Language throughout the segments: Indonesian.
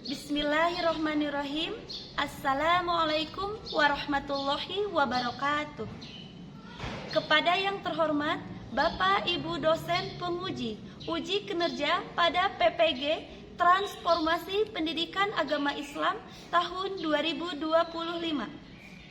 Bismillahirrahmanirrahim. Assalamualaikum warahmatullahi wabarakatuh. Kepada yang terhormat Bapak Ibu dosen penguji uji kinerja pada PPG Transformasi Pendidikan Agama Islam tahun 2025.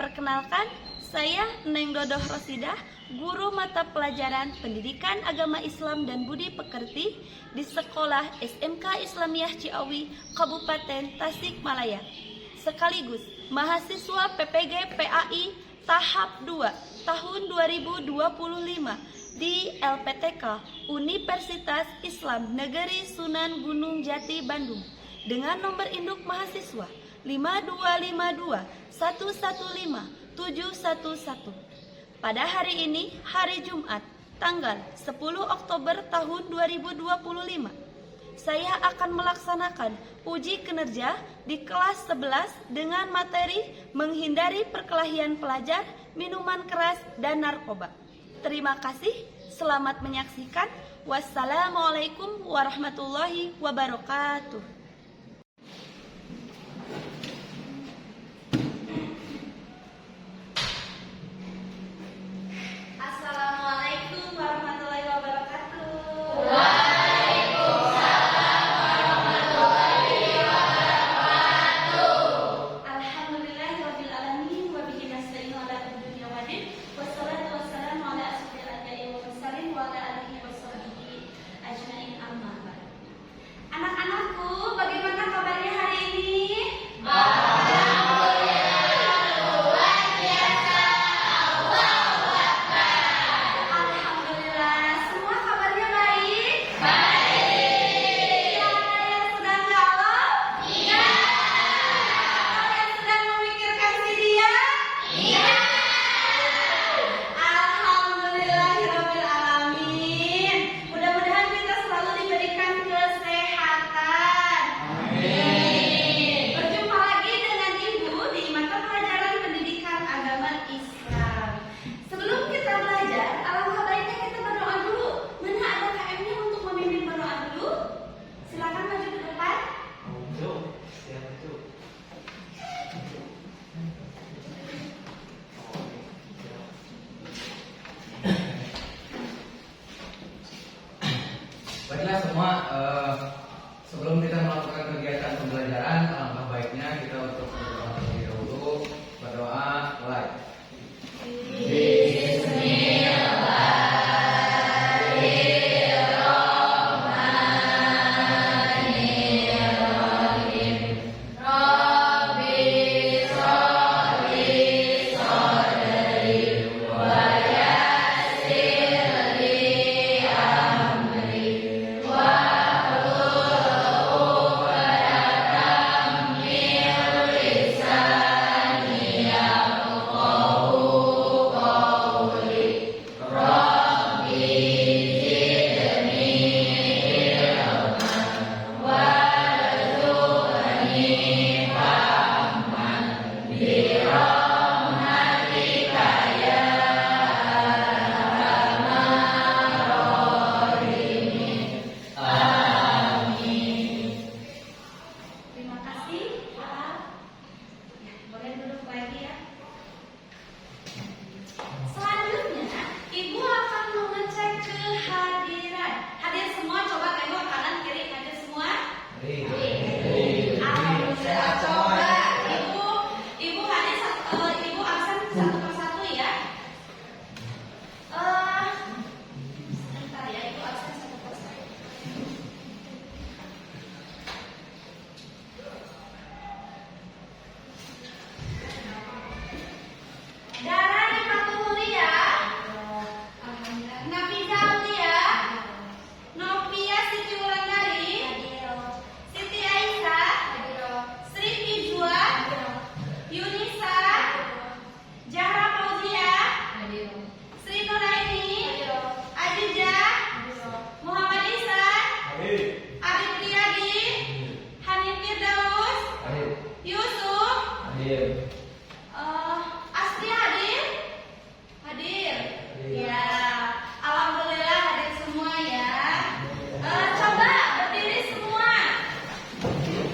Perkenalkan, saya Neng Dodoh Rosidah, guru mata pelajaran Pendidikan Agama Islam dan Budi Pekerti di Sekolah SMK Islamiyah Ciawi, Kabupaten Tasikmalaya. Sekaligus mahasiswa PPG PAI tahap 2 tahun 2025 di LPTK Universitas Islam Negeri Sunan Gunung Jati Bandung dengan nomor induk mahasiswa 525115711. Pada hari ini, hari Jumat, tanggal 10 Oktober tahun 2025, saya akan melaksanakan uji kinerja di kelas 11 dengan materi menghindari perkelahian pelajar, minuman keras, dan narkoba. Terima kasih, selamat menyaksikan. Wassalamualaikum warahmatullahi wabarakatuh. Baiklah semua, sebelum kita melakukan kegiatan pembelajaran, alangkah baiknya kita untuk berdoa terlebih dahulu. Berdoa, mulai.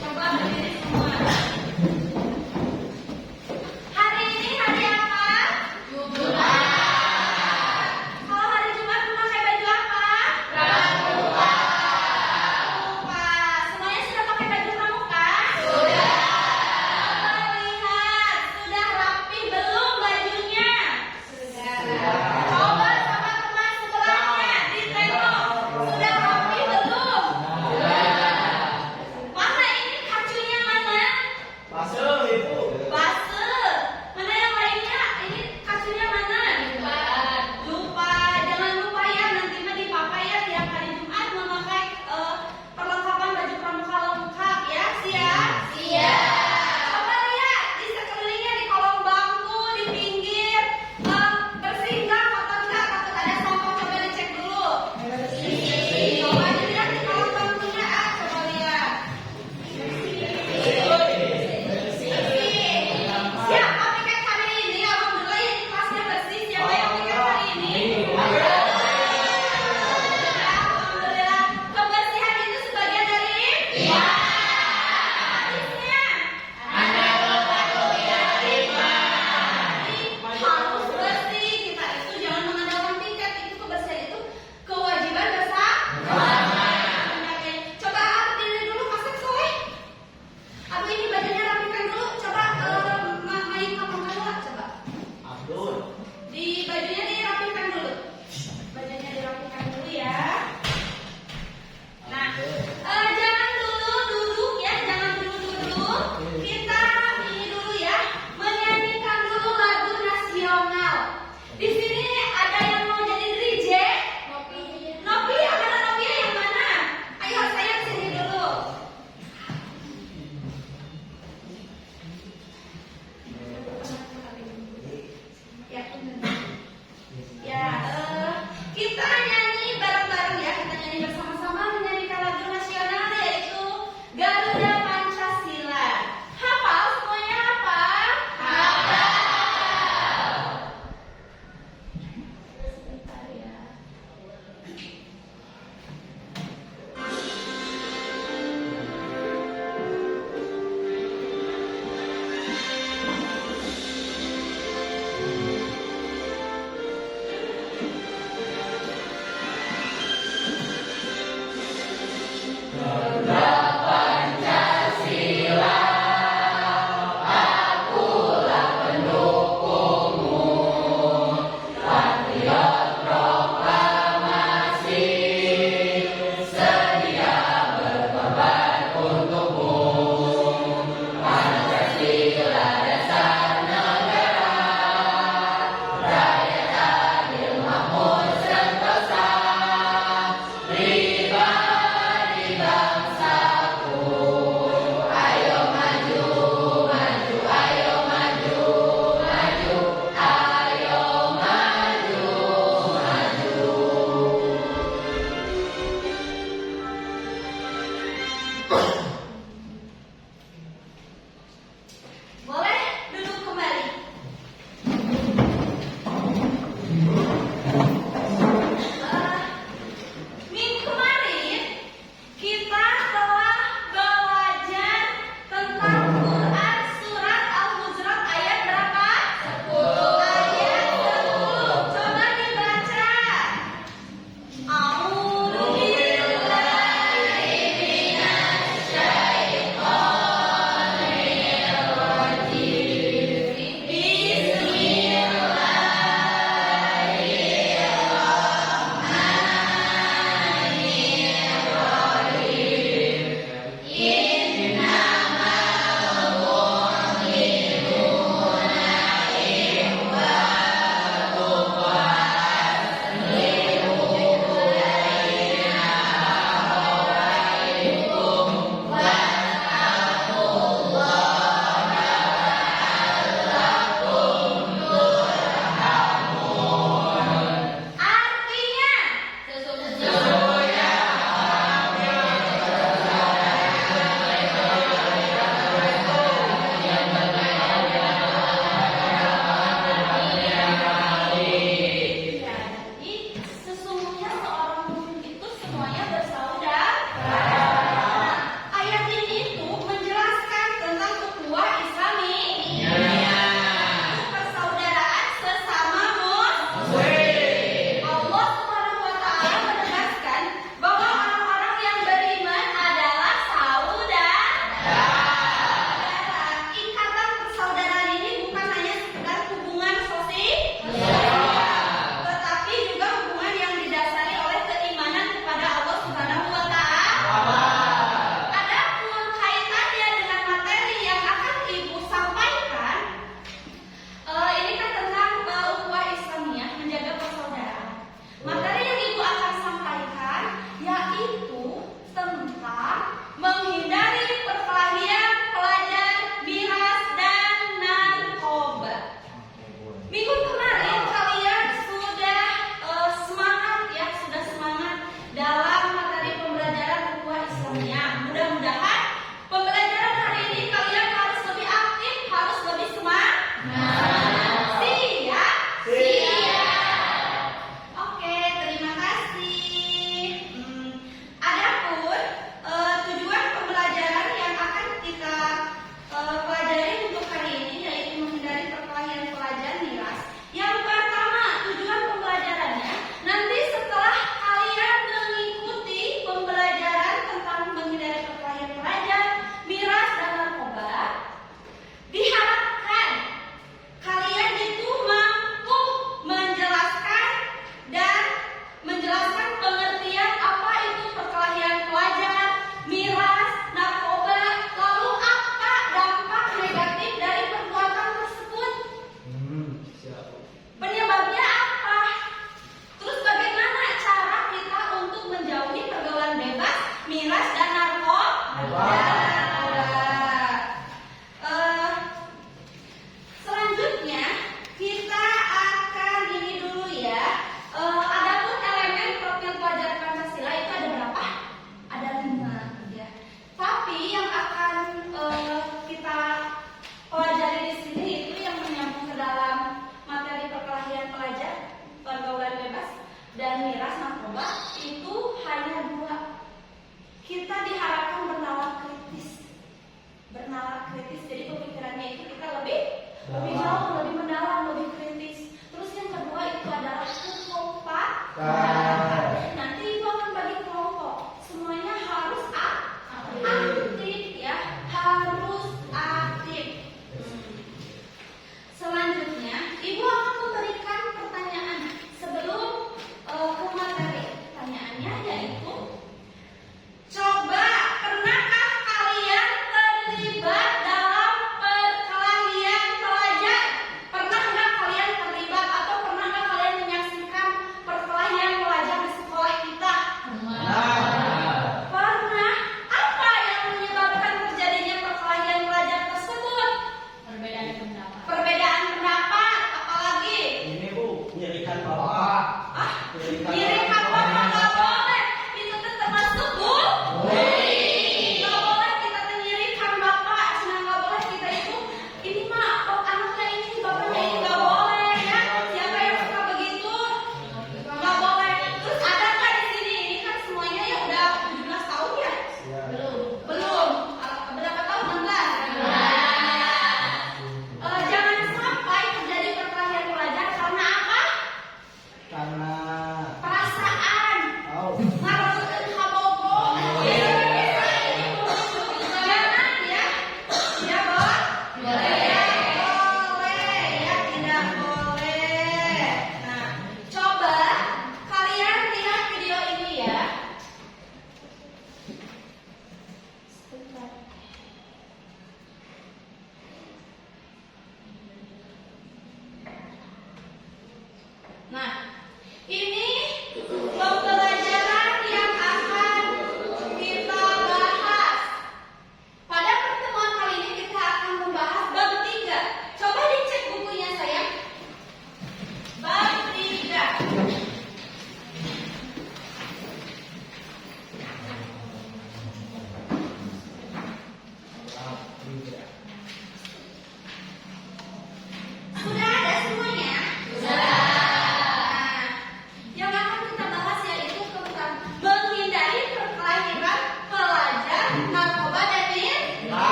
Coba berdiri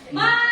Nanti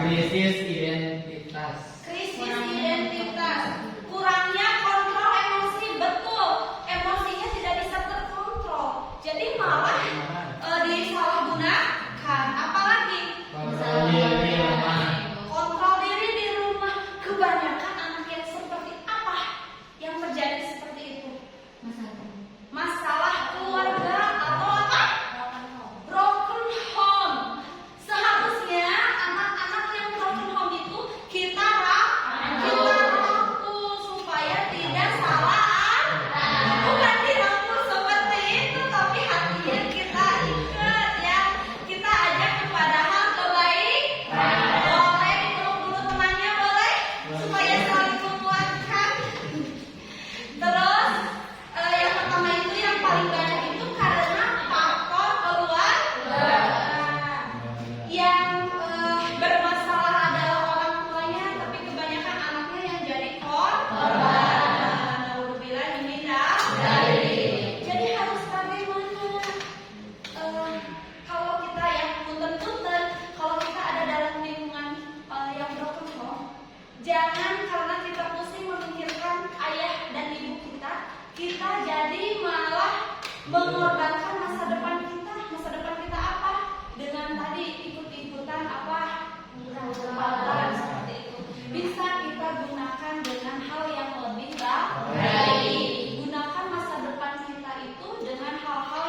Krisis identitas. Krisis identitas. Kurangnya kontrol emosi, betul. Emosinya tidak bisa terkontrol. Jadi malah disalahgunakan. Apalagi Kontrol diri di rumah. kontrol diri di rumah. Kebanyakan anak yang seperti apa yang terjadi seperti itu? Masalah keluarga atau apa? Broken home. Seharusnya anak-anak yang broken home itu kita rangkul supaya tidak salah. Bukan dirangkul seperti itu, tapi hatinya kita ikat ya. Kita ajak kepada hal kebaikan. Boleh dipeluk dulu temannya, boleh? Supaya saling menguatkan. Terus yang pertama itu yang paling banyak itu karena faktor keluarga. Yang bermasalah adalah orang tuanya, tapi kebanyakan anaknya yang jadi korban. Naudzubillah min dzalik. Jadi harus bagaimana? Kalau kita yang punten-punten, kalau kita ada dalam lingkungan yang broken home, jangan karena kita pusing memikirkan ayah dan ibu kita jadi malah mengorbankan masa depan kita. Masa depan kita apa? Dengan tadi ikut-ikutan apa? Kebanggaan seperti itu. Bisa kita gunakan dengan hal yang lebih baik. Gunakan masa depan kita itu dengan hal-hal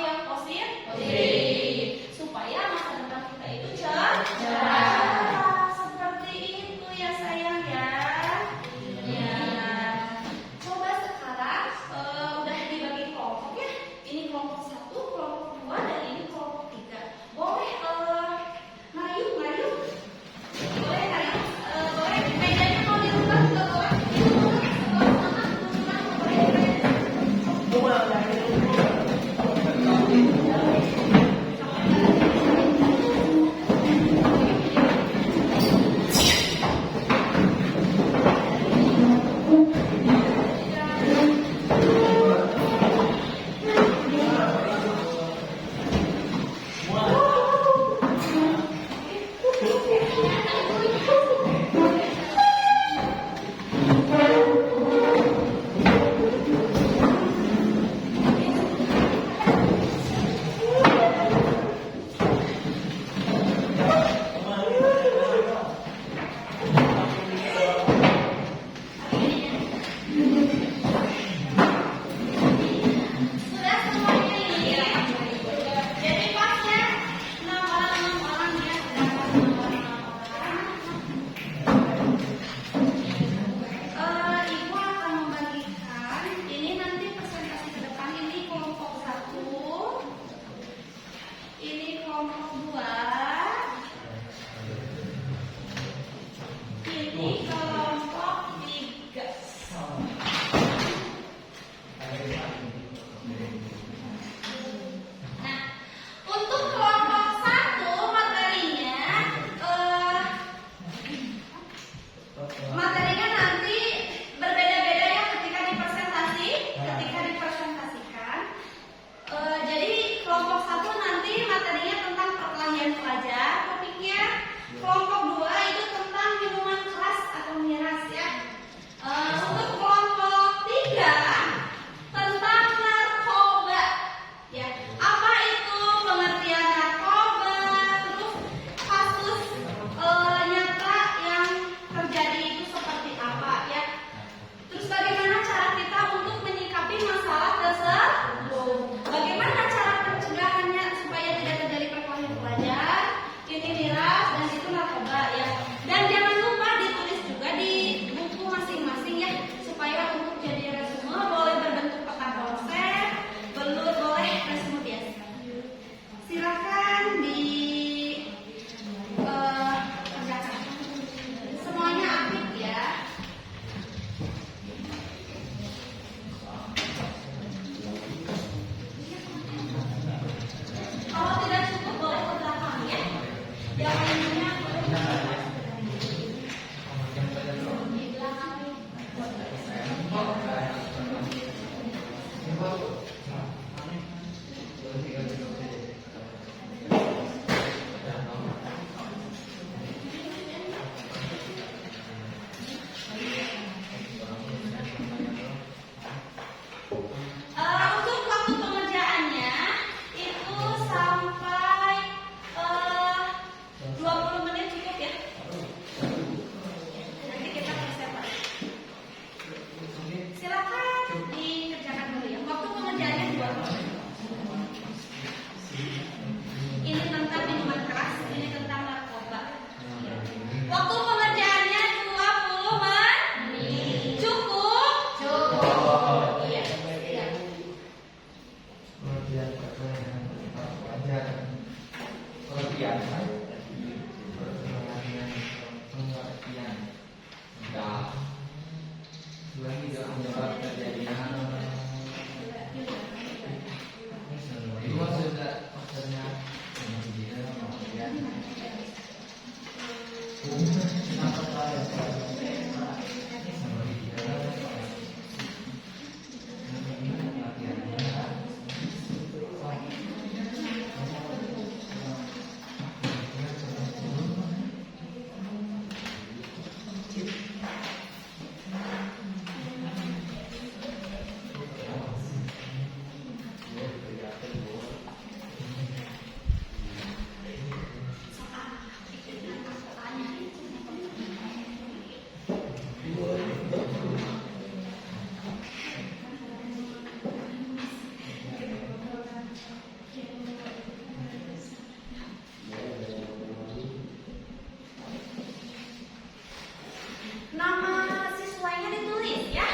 Nama siswanya ditulis ya.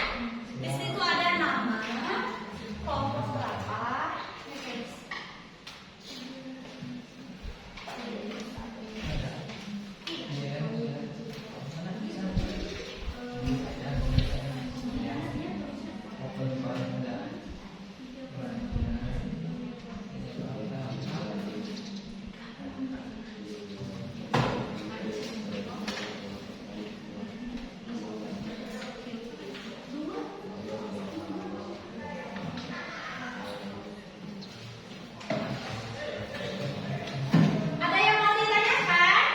Di situ ada nama, kelompok berapa. Ada yang mau ditanyakan?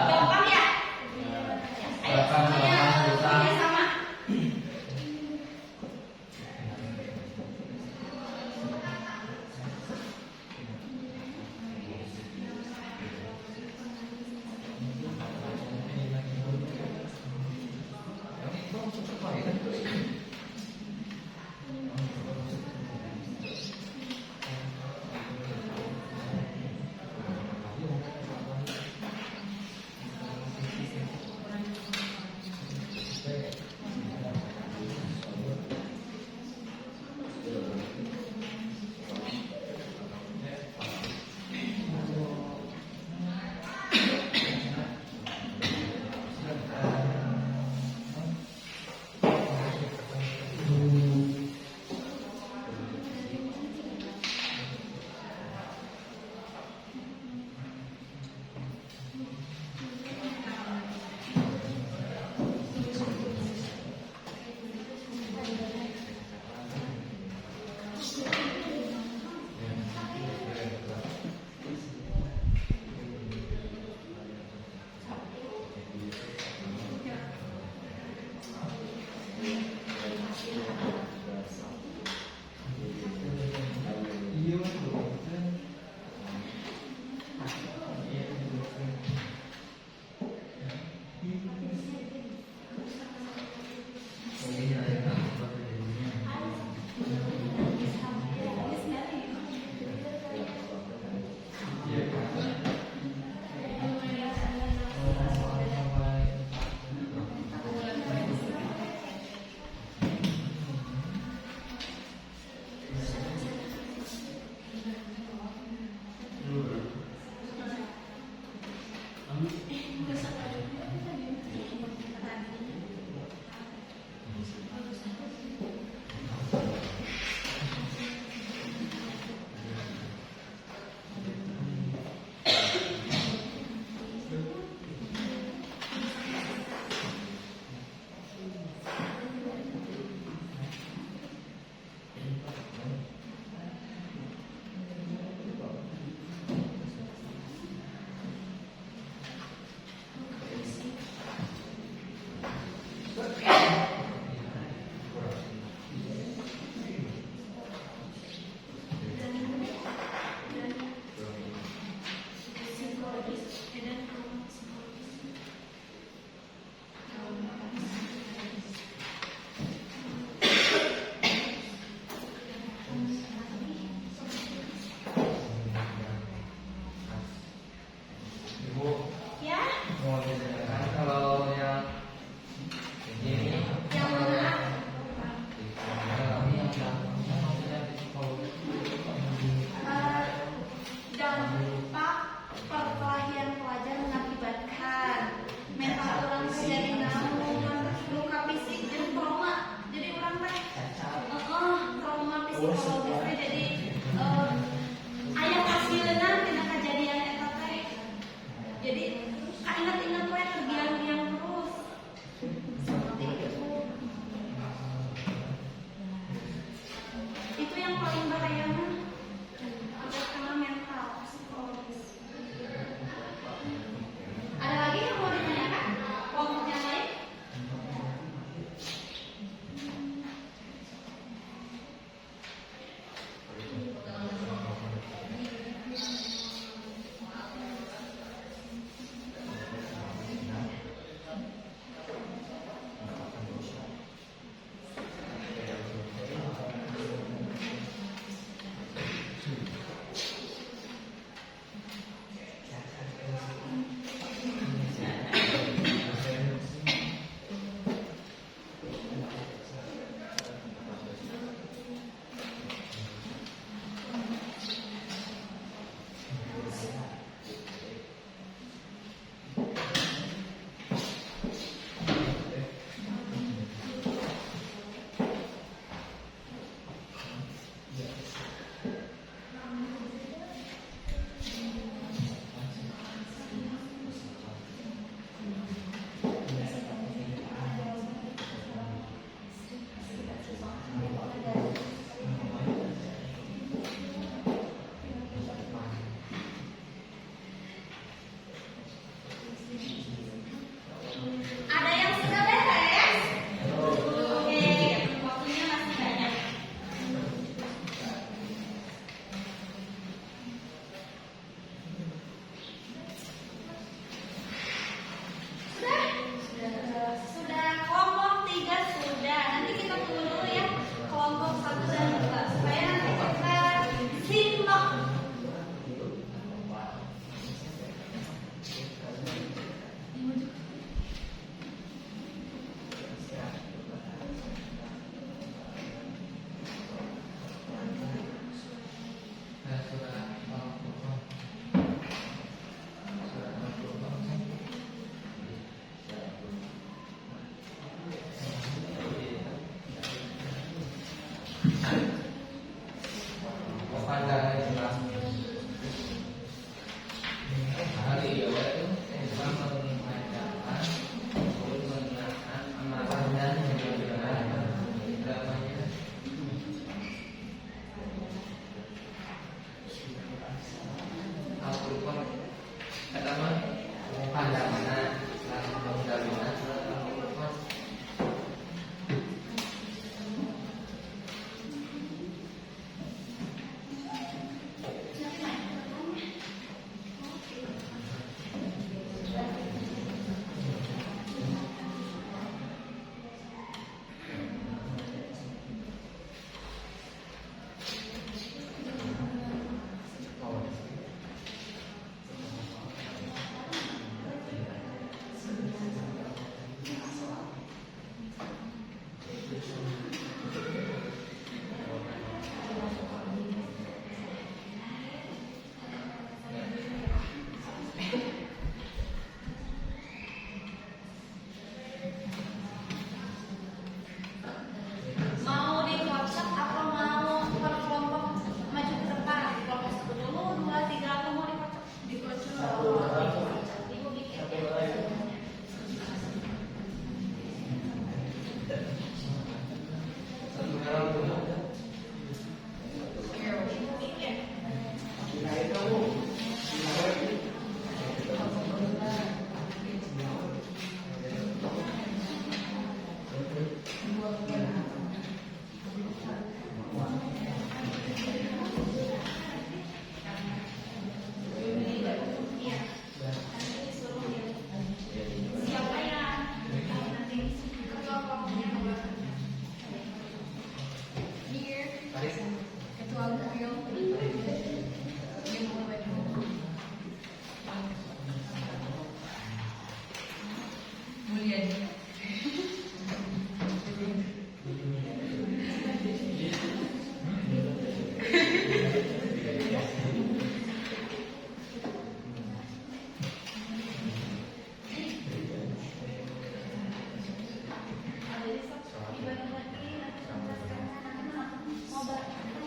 Gampang ya? Ayo semuanya sama. psikologis jadi aya hasilna tina kejadian eta teh. Jadi ingat-ingat we terbiang-biang terus. Seperti itu. Itu yang paling bahaya mah ada kena mental psikologis. Ada lagi yang mau ditanyakan? Kelompok yang lain? Ada yang sudah beres? Oke, waktunya masih banyak. Sudah. Kelompok 3 sudah. Nanti kita tunggu dulu ya kelompok 1 dan 2 supaya nanti kita simak. Mau dikocok atau mau per kelompok maju ke depan? Kelompok 1 dulu, 2, 3 atau mau dikocok? Dikocok. Ibu bikin ya. Siapa yang nanti ketua kelompoknya? Ketua Mulia. Mau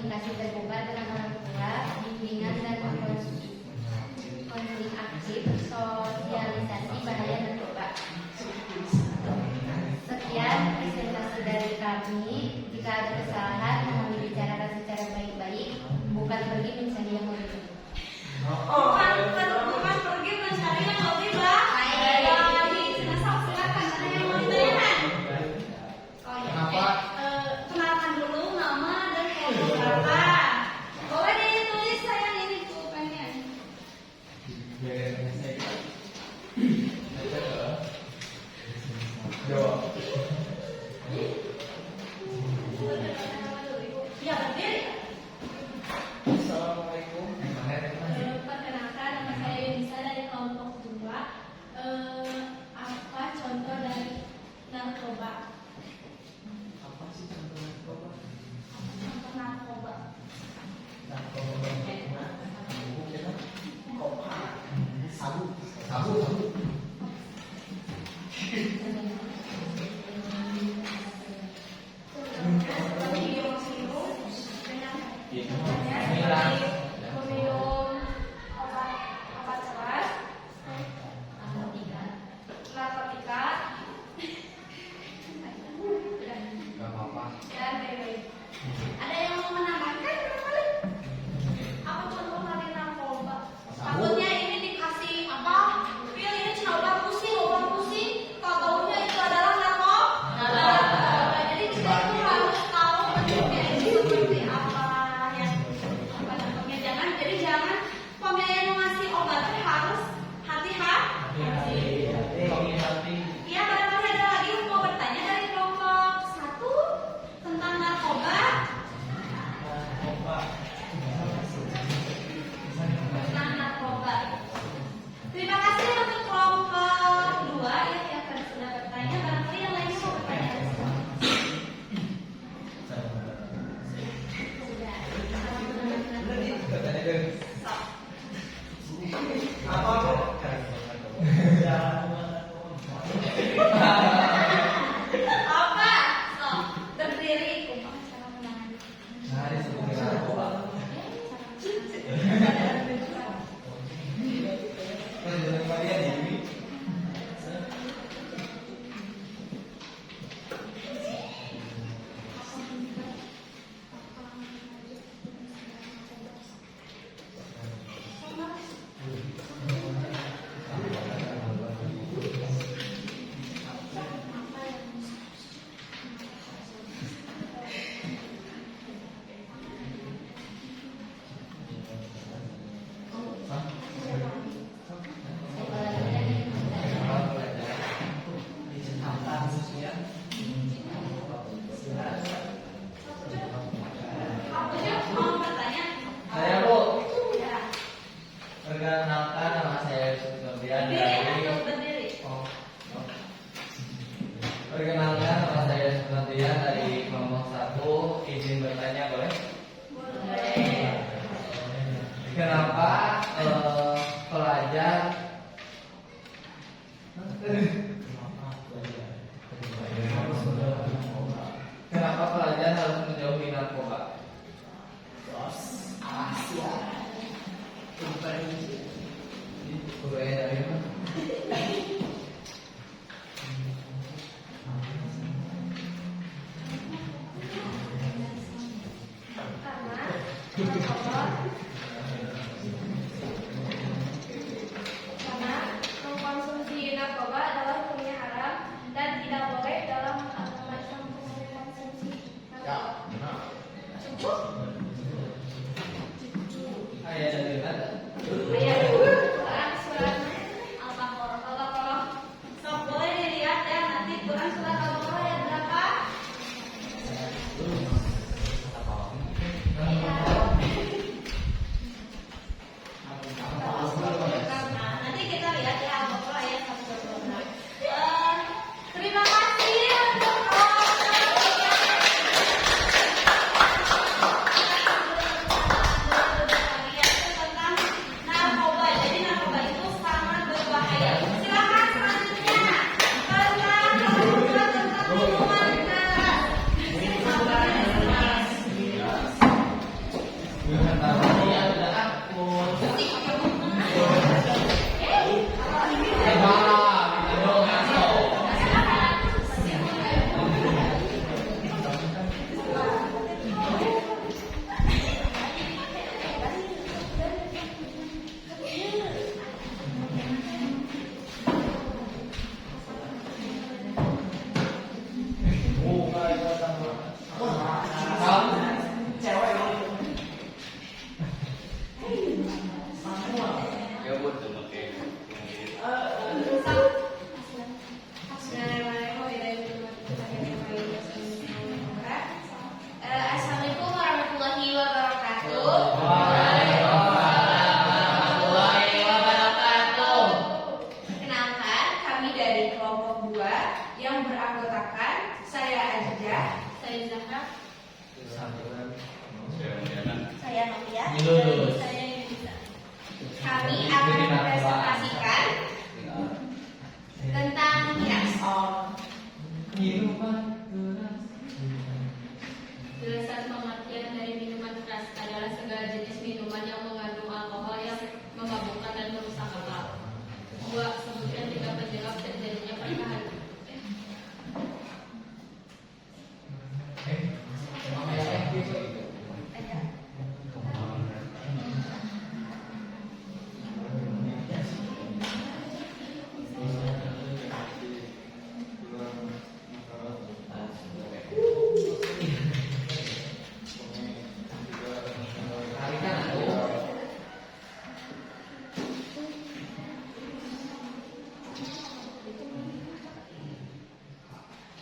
komunikasi terbuka dengan orang tua, bimbingan dan konseling aktif, sosialisasi bahaya narkoba. Sekian presentasi dari kami. Jika ada kesalahan, mohon dibicarakan secara baik-baik, bukan pergi mencari yang lebih. Bukan pergi mencari yang lebih baik. Silakan ada yang mau ditanyakan. Oh ya. Kenapa? Kenalkan dulu nama dan kelompok berapa. Boleh ditulis sayang ini pulpennya. Jawab. Ya berdiri. Assalamualaikum. Perkenalkan, nama saya Yunisa dari kelompok 2. Apa contoh dari narkoba? Apa sih contoh narkoba? Contoh narkoba. Sabu. Minum obat keras, narkotika, Gak apa-apa. dan heroin. Ada yang mau menambahkan? Apa contoh dari narkoba? Takutnya ini dikasih apa? Pil ini cuma obat pusing. Kalau tahunya itu adalah narkoba. Jadi kita itu harus tahu bentuknya ini seperti apa ya. Apa namanya? Jangan pemilihan mengasih obatnya harus hati-hati. Ya, barangkali ada lagi yang mau bertanya dari kelompok 1 tentang narkoba. Tentang narkoba. Terima kasih untuk kelompok 2 yang tadi sudah bertanya. Barangkali yang lainnya mau bertanya. Apa? Sok, berdiri. Kumpang cara menangani. Nah, disebutkan narkoba. Mau bertanya? Saya Bu, Ya. perkenalkan nama saya Yusuf Nurdian Berdiri dari atau berdiri? Perkenalkan nama saya Yusuf Nurdian dari kelompok 1. Izin bertanya boleh? Boleh. Kenapa pelajar harus menjauhi narkoba? Budaya dari mana? Karena mengkonsumsi narkoba adalah hukumnya haram dan tidak boleh dalam agama Islam mengkonsumsi narkoba. Cukup? Ayah dari mana? Ayat surat Al-Baqarah. Sok boleh dilihat ya nanti Quran surat Al-Baqarah ayat berapa? Nah, nanti kita lihat ya Al-Baqarah ayat 126. Terima kasih untuk tentang narkoba Lulus. Saya ini bisa. Kami akan mempresentasikan tentang miras. Minuman keras. Jelasan pengertian dari minuman keras adalah segala jenis minuman yang mengandung alkohol yang memabukkan dan merusak akal. 2. Sebutkan 3 penyebab terjadinya pernikahan.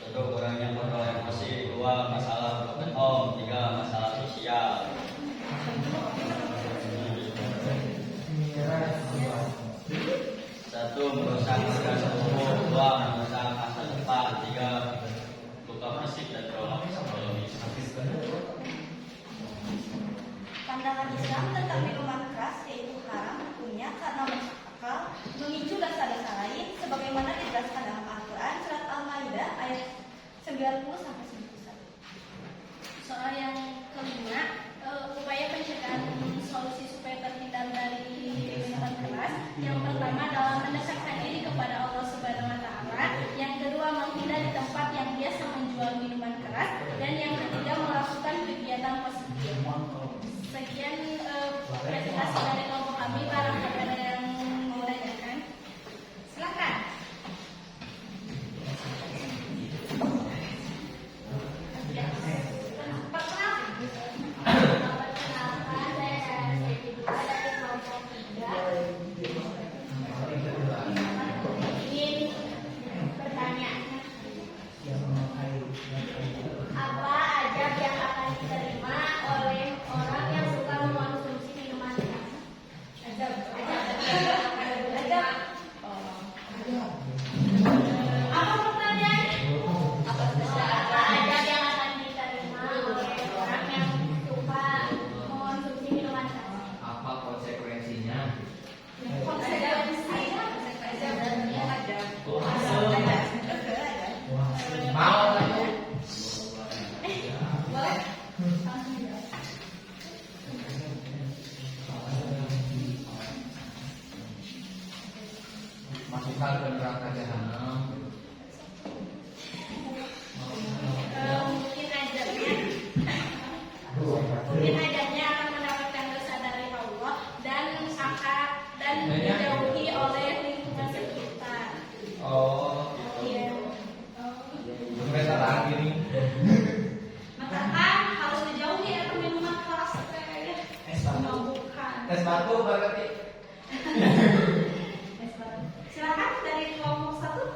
Satu, kurangnya kontrol emosi. 2, masalah broken home. 3, masalah sosial. Satu, merusak organ tubuh. 2, merusak masa depan. 3, luka fisik dan trauma psikologis. Pandangan Islam tentang minuman keras yaitu haram hukumnya karena merusak akal, memicu dasar-dasar lain sebagaimana dijelaskan dalam Al-Quran surat Al-Maidah ayat 90 sampai 91. Soal yang kelima, upaya pencegahan solusi supaya terhindar dari minuman keras. Yang pertama adalah mendekatkan diri kepada Allah Subhanahu wa taala. Yang kedua, menghindar di tempat yang biasa menjual minuman keras, dan yang ketiga melakukan kegiatan positif. Sekian presentasi dari kelompok kami. Barangkali ada yang mau tanyakan, silakan. Perkenalkan, saya Siti Dua dari kelompok 3. Ingin bertanya, apa adab yang akan diterima oleh orang yang suka mengonsumsi minuman keras? Adab. Apa pertanyaannya? Apa adab yang akan diterima oleh orang yang suka mengonsumsi minuman keras? Apa konsekuensinya? Mau satu? Masukkan ke neraka jahanam. Mungkin adabnya akan mendapatkan dosa dari Allah dan dijauhi oleh lingkungan sekitar. Oh, Iya. mereka lagi nih. Maka kan harus dijauhi atau minuman keras ya. Bukan. Tes batu berarti. Silakan dari kelompok 1.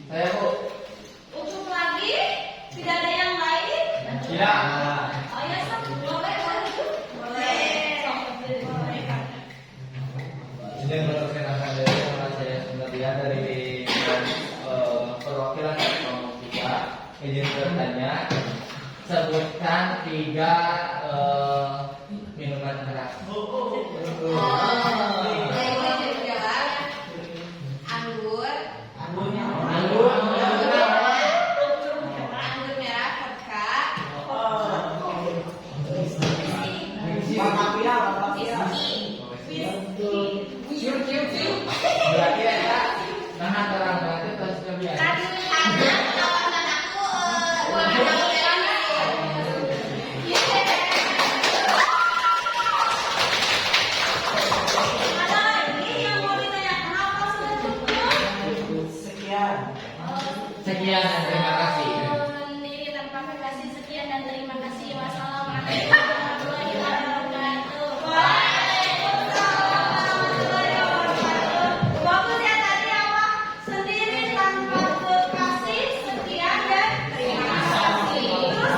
Saya Bu. Untuk lagi, tidak ada yang lain? Tidak. Oh ya, Sob. Boleh. Ini memperkenalkan diri nama saya Sundarya dari perwakilan kelompok 3. Izin bertanya, sebutkan 3 minuman keras. Anggur. Berarti ada nahan terang berarti kasusnya biasa. Ada lagi yang mau ditanyakan, apa sudah cukup? Sekian dan terima kasih. Ini tanpa kasih sekian dan terima kasih. Wassalamualaikum warahmatullahi wabarakatuh. Waalaikumsalam warahmatullahi wabarakatuh. Bagus ya tadi apa? Sendiri tanpa kasih sekian dan terima kasih. Terus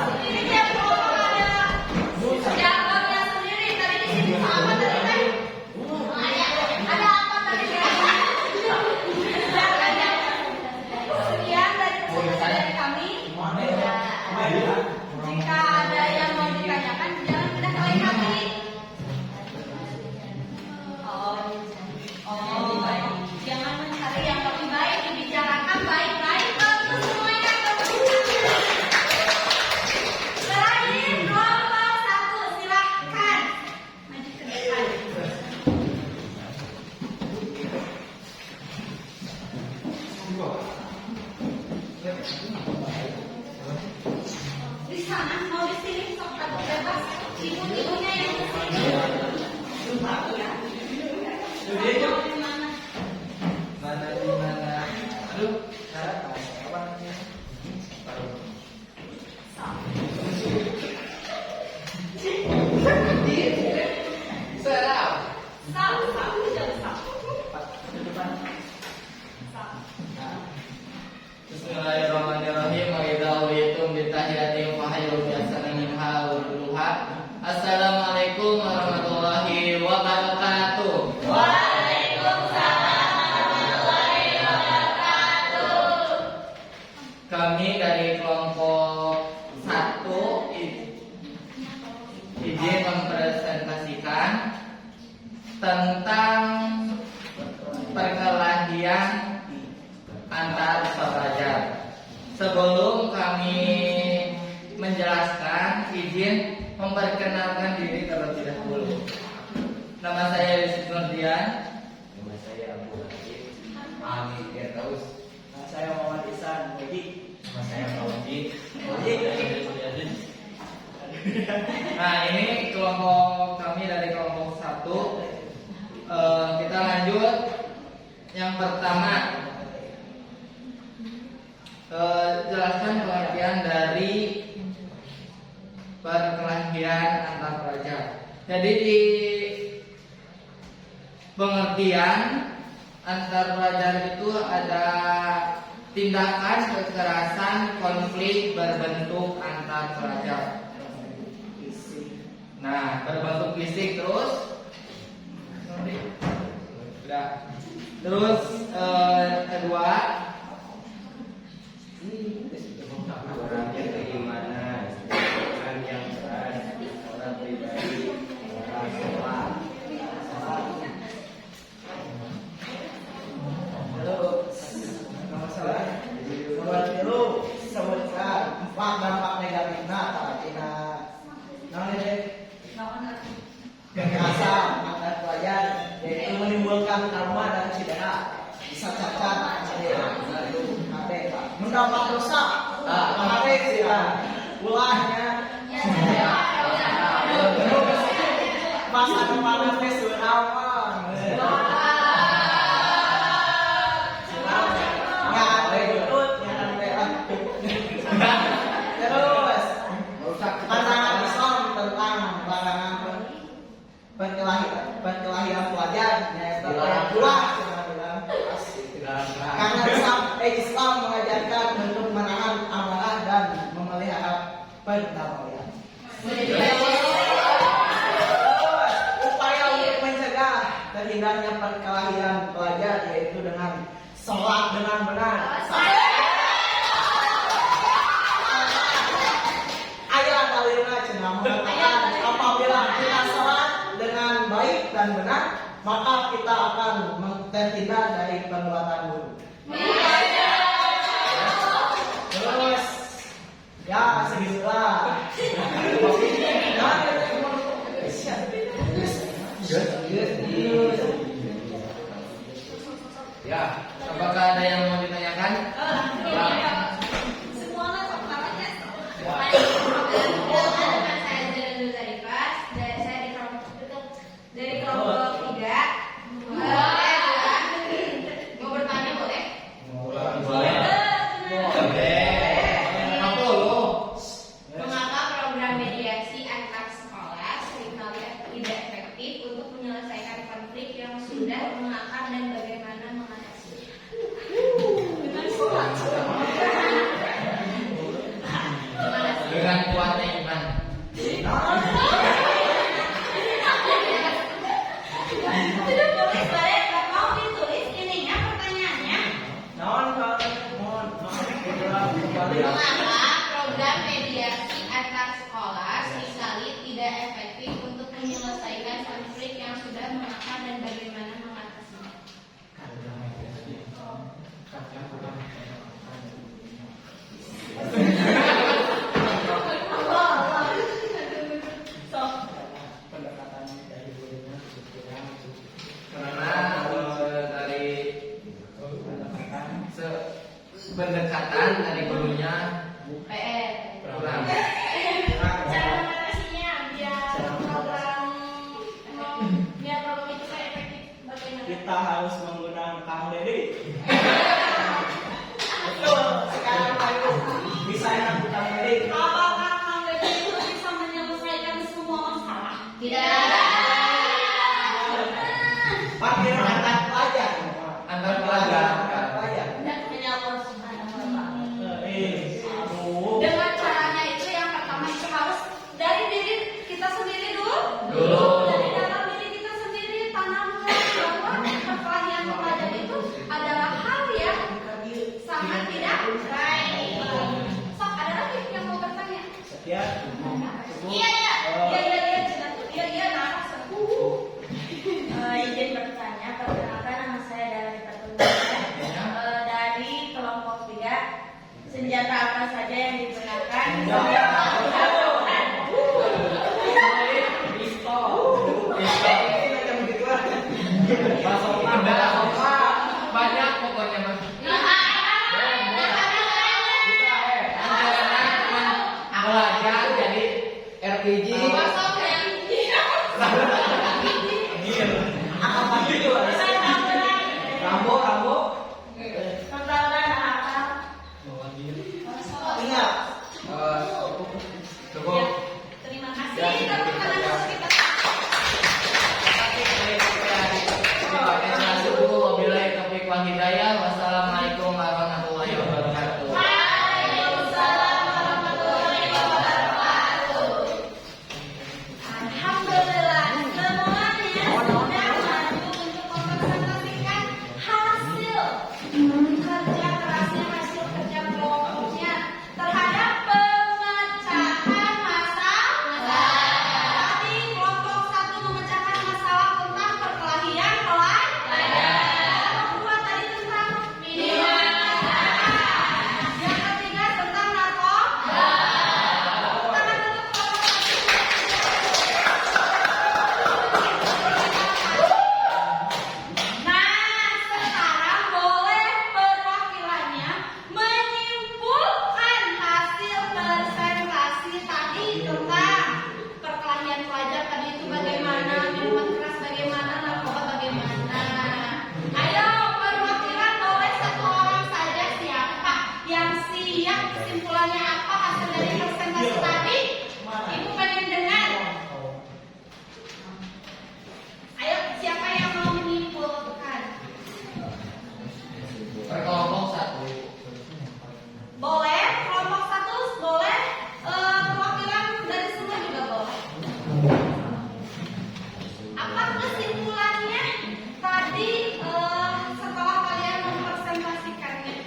Di sana mau di sini sok takut bebas. Ibu-ibunya yang ke sini. Mau di mana? Mana di mana? Aduh, cara apa namanya? Serap. Sal, jangan sal. Bismillahirrahmanirrahim. Wa idza ulitum bi tahiyatin fa hayyu bi ahsani minha rudduha. Assalamualaikum warahmatullahi wabarakatuh. Waalaikumsalam warahmatullahi wabarakatuh. Kami dari kelompok 1 izin mempresentasikan tentang perkelahian antar pelajar. Sebelum kami menjelaskan, izin memperkenalkan diri terlebih dahulu. Nama saya Yusuf Nurdian. Nama saya Abu Hakim. Amin Firdaus. Nama saya Muhammad Ihsan Muji. Nama saya Fauzi. Muji. Nah, ini kelompok kami dari kelompok 1. Kita lanjut. Yang pertama, jelaskan pengertian dari perkelahian antar pelajar. Jadi di pengertian antar pelajar itu ada tindakan kekerasan konflik berbentuk antar pelajar. Nah, berbentuk fisik terus. Udah. Terus kedua, orangnya bagaimana, orang yang keras, orang pribadi, orang sholat. Terus nama saya nomor 3 sebutkan 4 dampak negatifnya tina kekerasan antar pelajar, yaitu menimbulkan trauma dan cedera, bisa cacat, mendapat dosa, ulahnya, masa depannya aman. Terus pandangan Islam tentang larangan perkelahian pelajar, yaitu ulah. Karena Islam mengajarkan untuk menahan amarah dan memelihara perdamaian. Upaya untuk mencegah terhindarnya perkelahian pelajar yaitu dengan sholat dengan benar. Ayat dalilnya cenah mengatakan apabila kita sholat dengan baik dan benar, maka kita akan terhindar dari perbuatan buruk. Terus, ya segitulah. Ya, apakah ada yang mau ditanyakan? Semuanya sok namanya. Saya Zainul Zarifas dan saya dari kelompok 3. Mau bertanya boleh? Boleh. Apa lo? Mengapa program mediasi antar sekolah seringkali tidak efektif untuk menyelesaikan konflik yang sudah mengakar dan bagaimana mengatasi? Dengan kuatnya iman. Tidak boleh, saya nggak mau ditulis ininya pertanyaannya. Mengapa program mediasi antar sekolah seringkali tidak efektif untuk menyelesaikan konflik yang sudah mengakar dan bagaimana mengatasinya? Karena dari pendekatan dari gurunya PR. kurang. Ya. Iya, cenah. Iya, nah. Izin bertanya, perkenalkan nama saya Dara Fatul dari kelompok 3. Senjata apa saja yang digunakan? Banyak pokoknya mas. Belajar jadi RPG. Apa itu? Rambo. Perkenalkan apa? Ingat. Cukup. Terima kasih teman-teman kita. Wabillahi taufiq wal hidayah. Wassalamualaikum warahmatullahi wabarakatuh. Waalaikumsalam warahmatullahi wabarakatuh. Alhamdulillah, semuanya sudah maju untuk mempresentasikan hasil kerja kerasnya, hasil kerja kelompoknya terhadap pemecahan masalah. Tadi kelompok 1 memecahkan masalah tentang perkelahian pelajar. Kelompok 2 tadi tentang yang ketiga tentang narkoba. Tangan tutup kelompok. Nah, sekarang boleh perwakilannya menyimpulkan hasil presentasi tadi tentang perkelahian pelajar tadi itu bagaimana, minuman keras bagaimana, narkoba bagaimana. Ayo perwakilan boleh 1 orang saja, siapa yang siap kesimpulannya apa hasil dari presentasi tadi? Ibu pengen dengar. Ayo, siapa yang mau menyimpulkan? Perkelompok 1. Boleh, kelompok 1 boleh, perwakilan dari semua juga boleh. Apa kesimpulannya tadi setelah kalian mempresentasikannya?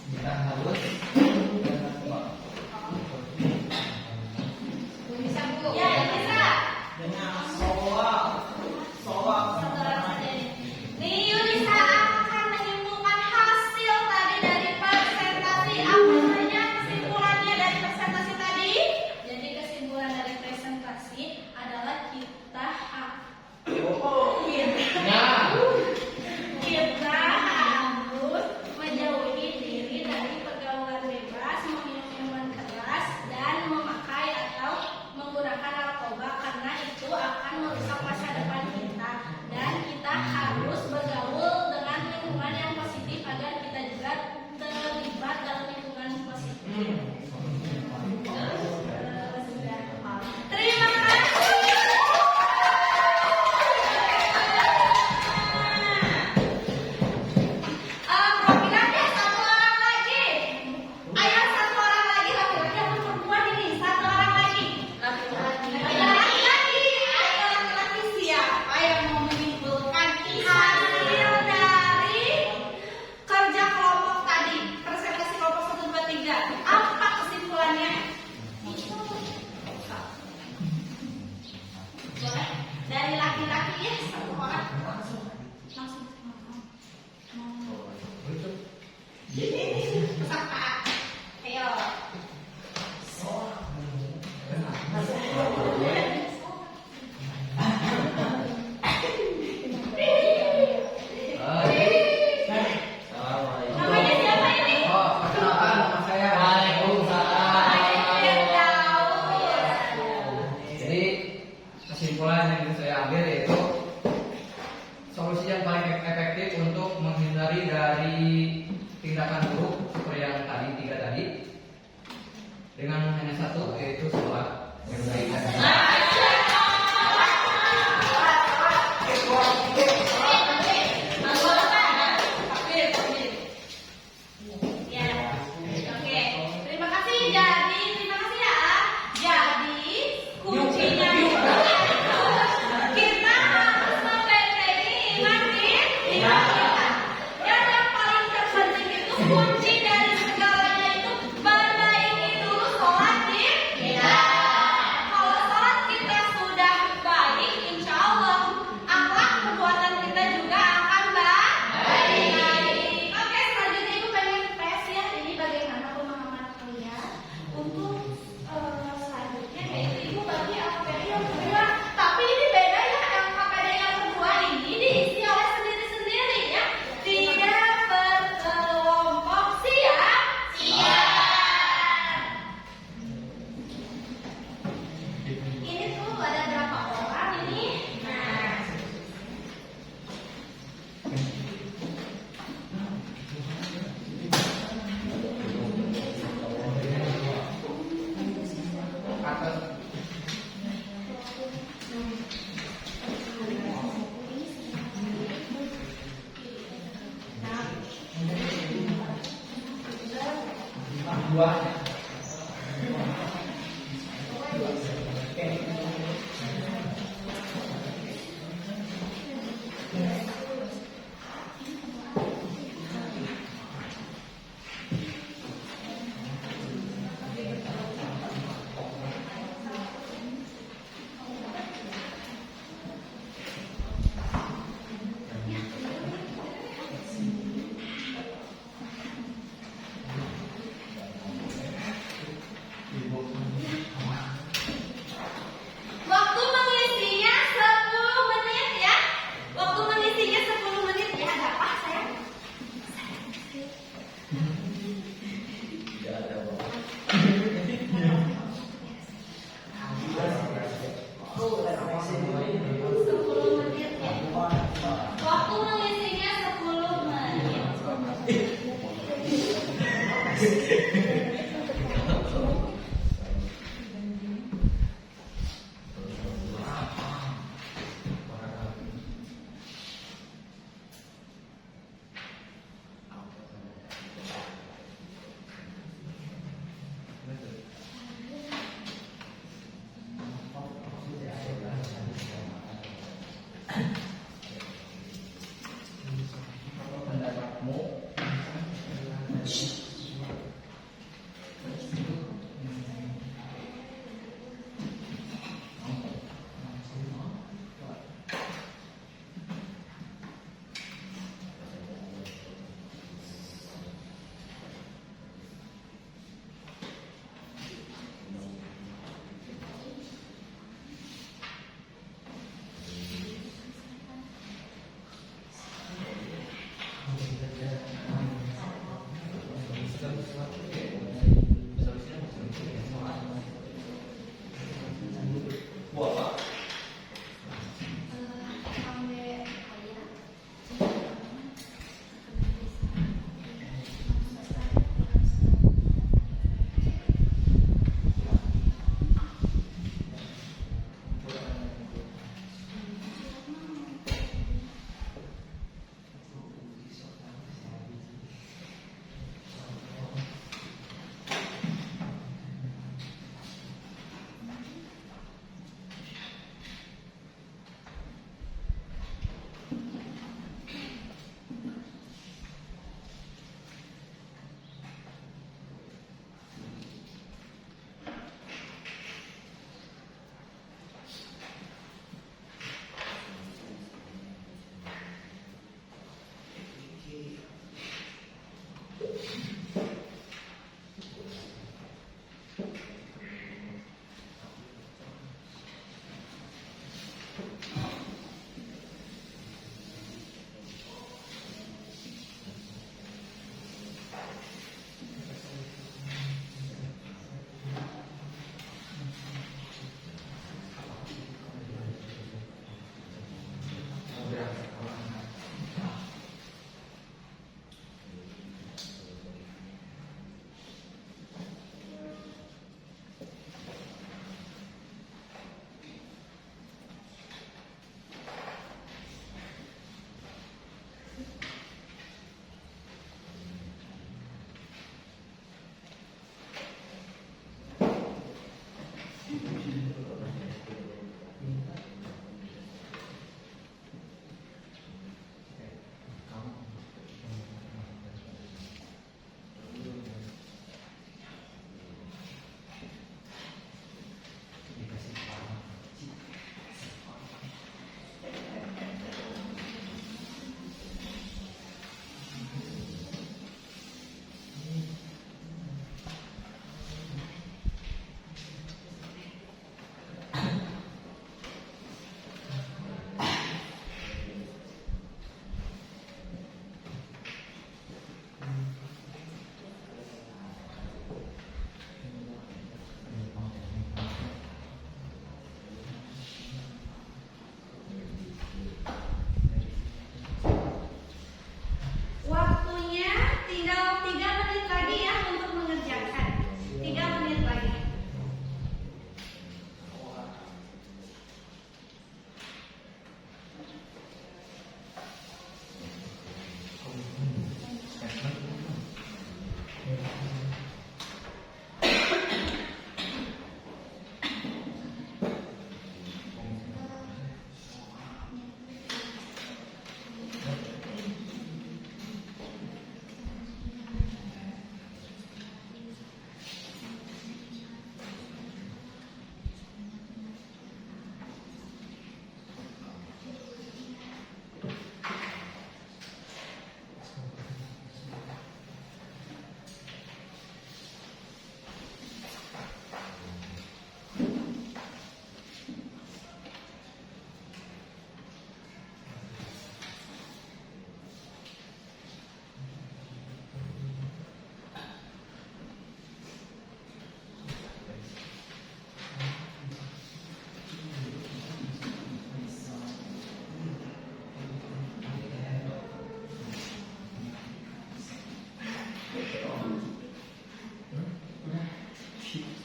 Kita harus Bisa Bu? Ya, bisa. Dengan soal. Saudara saja ini. Nih, Yunisa akan menyimpulkan hasil tadi dari presentasi. Apa saja kesimpulannya dari presentasi tadi? Jadi kesimpulan dari presentasi adalah kita harus menjauhi diri dari pergaulan bebas, meminum minuman keras, dan memakai atau menggunakan narkoba karena itu akan merusak masa depan kita. Dan kita harus bergaul dengan lingkungan yang positif agar kita juga terlibat dalam lingkungan positif. Terima kasih. Perwakilannya 1 orang lagi. Ayo 1 orang lagi, laki-laki atau perempuan ini? 1 orang lagi. Laki-laki. Ayo laki-laki, siapa yang mau menyimpulkan hasil dari kerja kelompok tadi? Presentasi kelompok 1, 2, 3. Apa kesimpulannya? Boleh? Dari laki-laki ya, 1 orang. Langsung. Peserta. Ayo. Assalamualaikum. Namanya siapa ini? Oh, perkenalkan nama saya. Waalaikumsalam. Jadi kesimpulan yang bisa saya ambil yaitu solusi yang paling efektif untuk menghindari dari tindakan buruk seperti yang tadi 3 tadi dengan hanya 1 yaitu sholat yang baik dan benar. Ya. Oke. Terima kasih. Jadi, terima kasih ya. Jadi, kuncinya kita harus membentengi iman kita. Dan yang paling terpenting itu kunci dari buahnya. Waktu mengisinya 10 menit ya. Waktu mengisinya 10 menit ya. Ada apa sayang? Tidak ada Bapak. 10 menit ya. Waktu mengisinya 10 menit. Pendapatmu?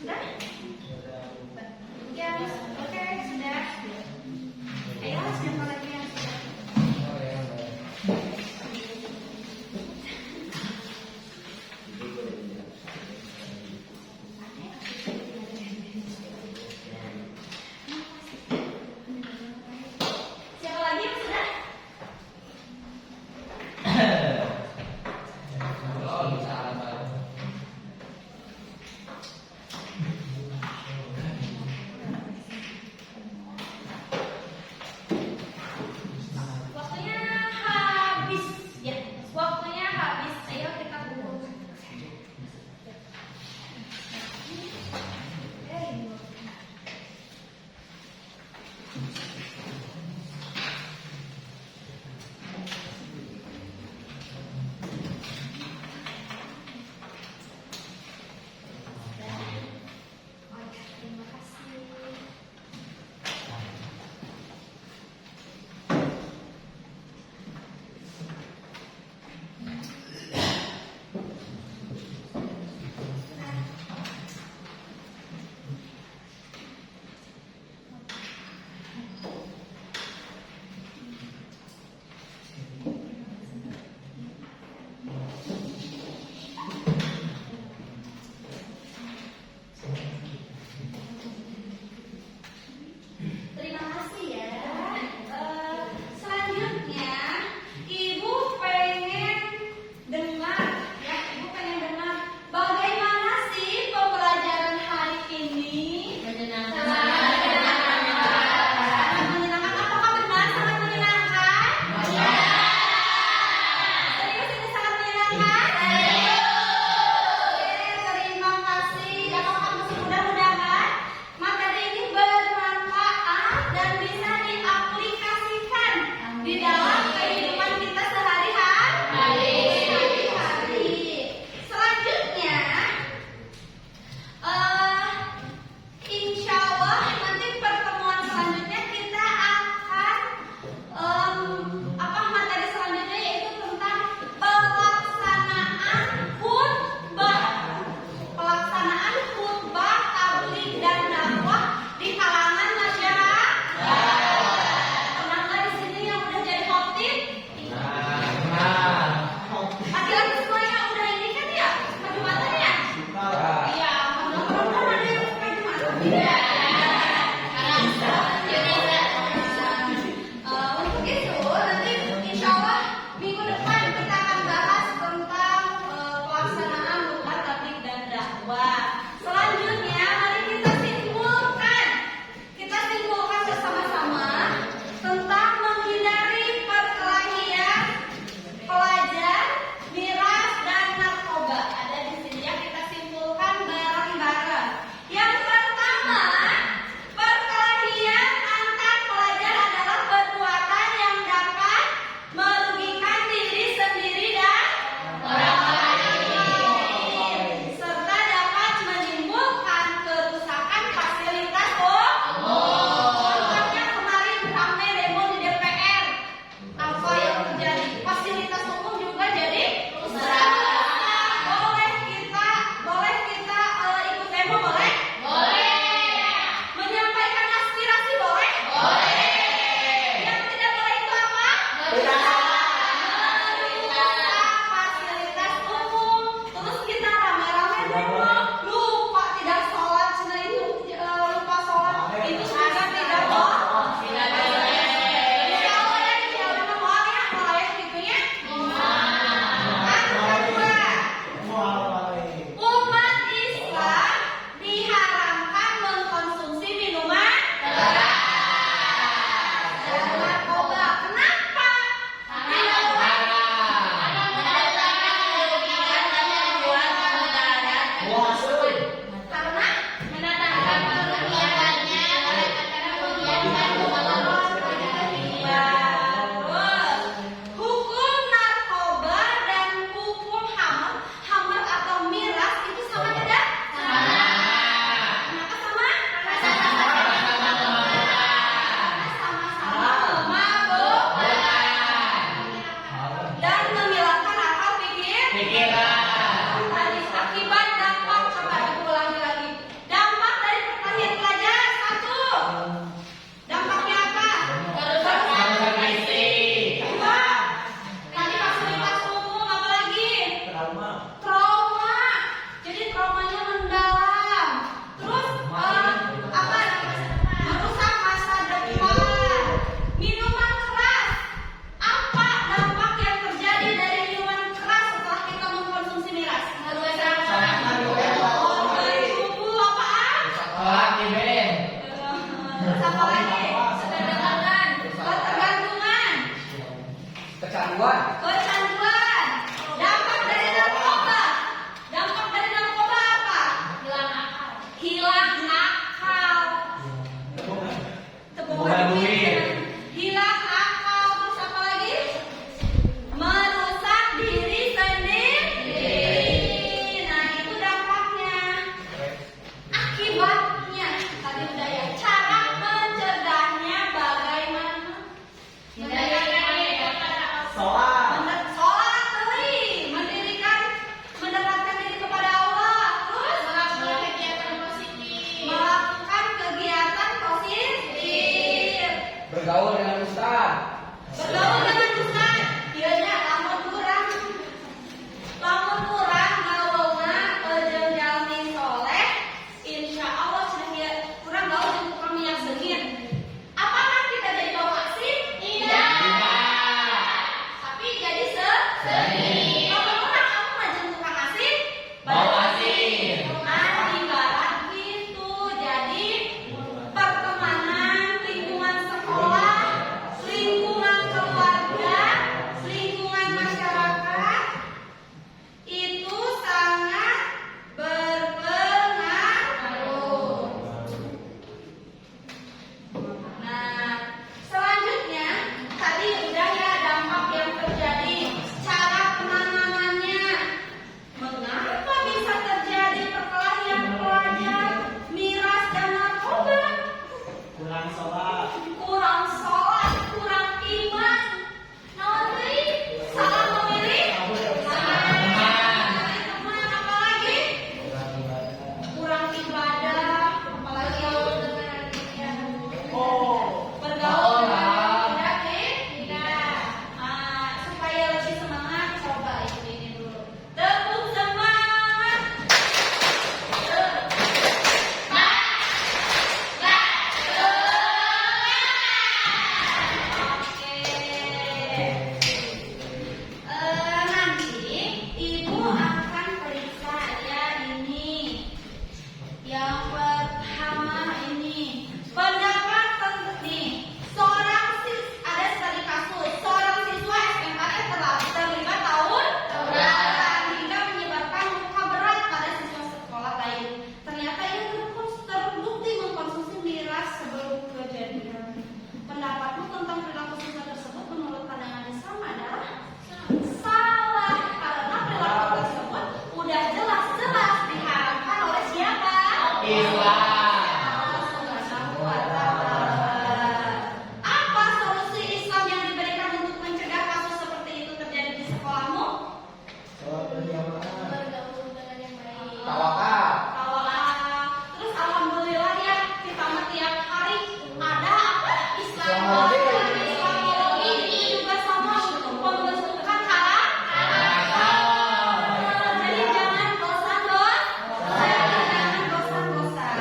Sudah? Ya, oke, sudah. Ayo, siapa lagi yang sudah? Siapa lagi yang sudah? Oh, bisa ada. tadi akibat dampak coba diulangi lagi. Dampak dari perkelahian pelajar satu. Dampaknya apa? Kerusakan fisik. Dua. Tadi fasilitas umum apa lagi? Trauma. Trauma. Jadi traumanya mendalam. Terus apa? Merusak masa depan. Minuman keras. Apa dampak yang terjadi dari minuman keras setelah kita mengkonsumsi miras? Organ tubuh apaan? Laki Ben. Terus apa lagi? Ketergantungan. Kecanduan. Kecanduan. Dampak dari narkoba. Dampak dari narkoba apa? Hilang akal. Tebungan duit. Hilang akal. Terus apa lagi? Merusak diri sendiri. Nah, itu dampaknya. Akibatnya tadi udah ya. Cara mencegahnya bagaimana? Sholat. Sholat teuing, mendekatkan diri kepada Allah. Terus melakukan kegiatan positif. Bergaul dengan ustaz. Bergaul dengan ustaz. Ieunya lamun kurang gaulna jeung jalmi soleh, insyaallah cenah ieu kurang gaul jeung tukang minyak seungit. Apakah kita jadi bau asin? Tidak. Tapi jadi seni. Kalau orang kamu mah jeung tukang asin, Bau asin. Nah, ibarat gitu. Jadi pertemanan, lingkungan sekolah, lingkungan keluarga, lingkungan masyarakat itu sangat berpengaruh. Nah, selanjutnya tadi udah ya dampak yang terjadi, cara penanganannya. Mengapa bisa terjadi perkelahian pelajar, miras dan narkoba? Kurang sholat. Kurang sholat, kurang iman. Naon deui? Salah memilih teman, apalagi? Kurang ibadah, apalagi bergaul tidak. Supaya lebih semangat, coba ini dulu. Tepuk semangat. Oke. Nanti ibu akan periksa ya ini. Yang pertama ini pendapat nih ada studi kasus seorang siswa SMK terlibat tawuran hingga menyebabkan luka berat pada siswa sekolah lain. Ternyata ia terbukti mengkonsumsi miras sebelum kejadian. Pendapatmu tentang perilaku siswa tersebut menurut pandangan Islam adalah salah karena perilaku tersebut udah jelas-jelas diharamkan oleh siapa? Islam. Apa solusi Islam yang diberikan untuk mencegah kasus seperti itu terjadi di sekolahmu? Sholat berjamaah. Tawakal. Tawakal. Terus alhamdulillah ya kita mah tiap hari ada apa? Islamologi ini juga sama pembentukan karakter. Jadi jangan bosan-bosan.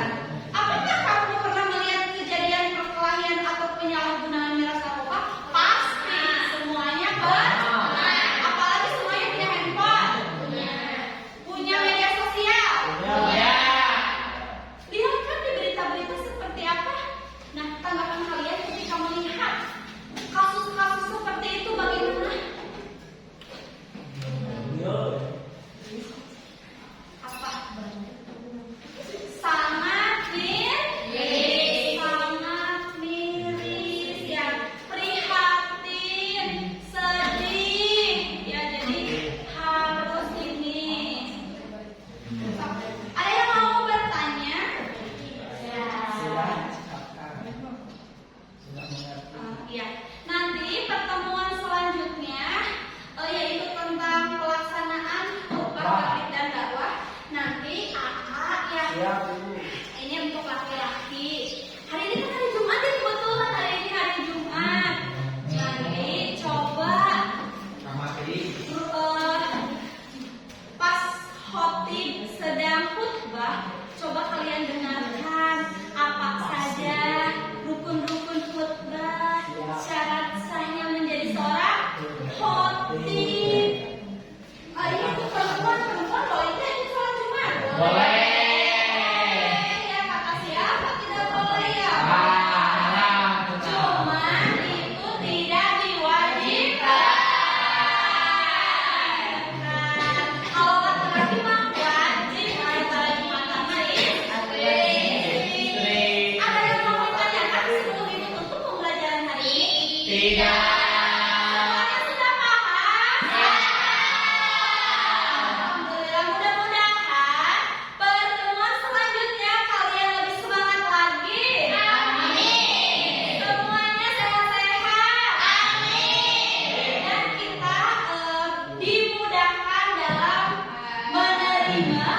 Apakah kamu pernah melihat kejadian perkelahian atau penyalahgunaan miras narkoba? Pasti semuanya pernah. Apalagi semuanya punya handphone, punya media sosial. Siap, Ibu. Ini untuk laki-laki. Hari ini kan hari Jumat ya, kebetulan hari ini hari Jumat. Jadi coba pas khotib sedang khutbah, coba kalian dengarkan apa saja rukun-rukun khutbah, syarat sahnya menjadi seorang khotib. Ini untuk perempuan loh, ini sholat Jumat. Boleh. Ya kata siapa tidak boleh ya? Cuman itu tidak diwajibkan. Kalau laki-laki mah wajib pada Jumatan Istri. Ada yang mau ditanyakan sebelum itu untuk pembelajaran hari ini? Tidak. Semuanya sudah paham? Alhamdulillah, mudah-mudahan pertemuan selanjutnya kalian lebih semangat lagi. Amin. Semuanya sehat-sehat. Amin. Dan kita dimudahkan dalam menerima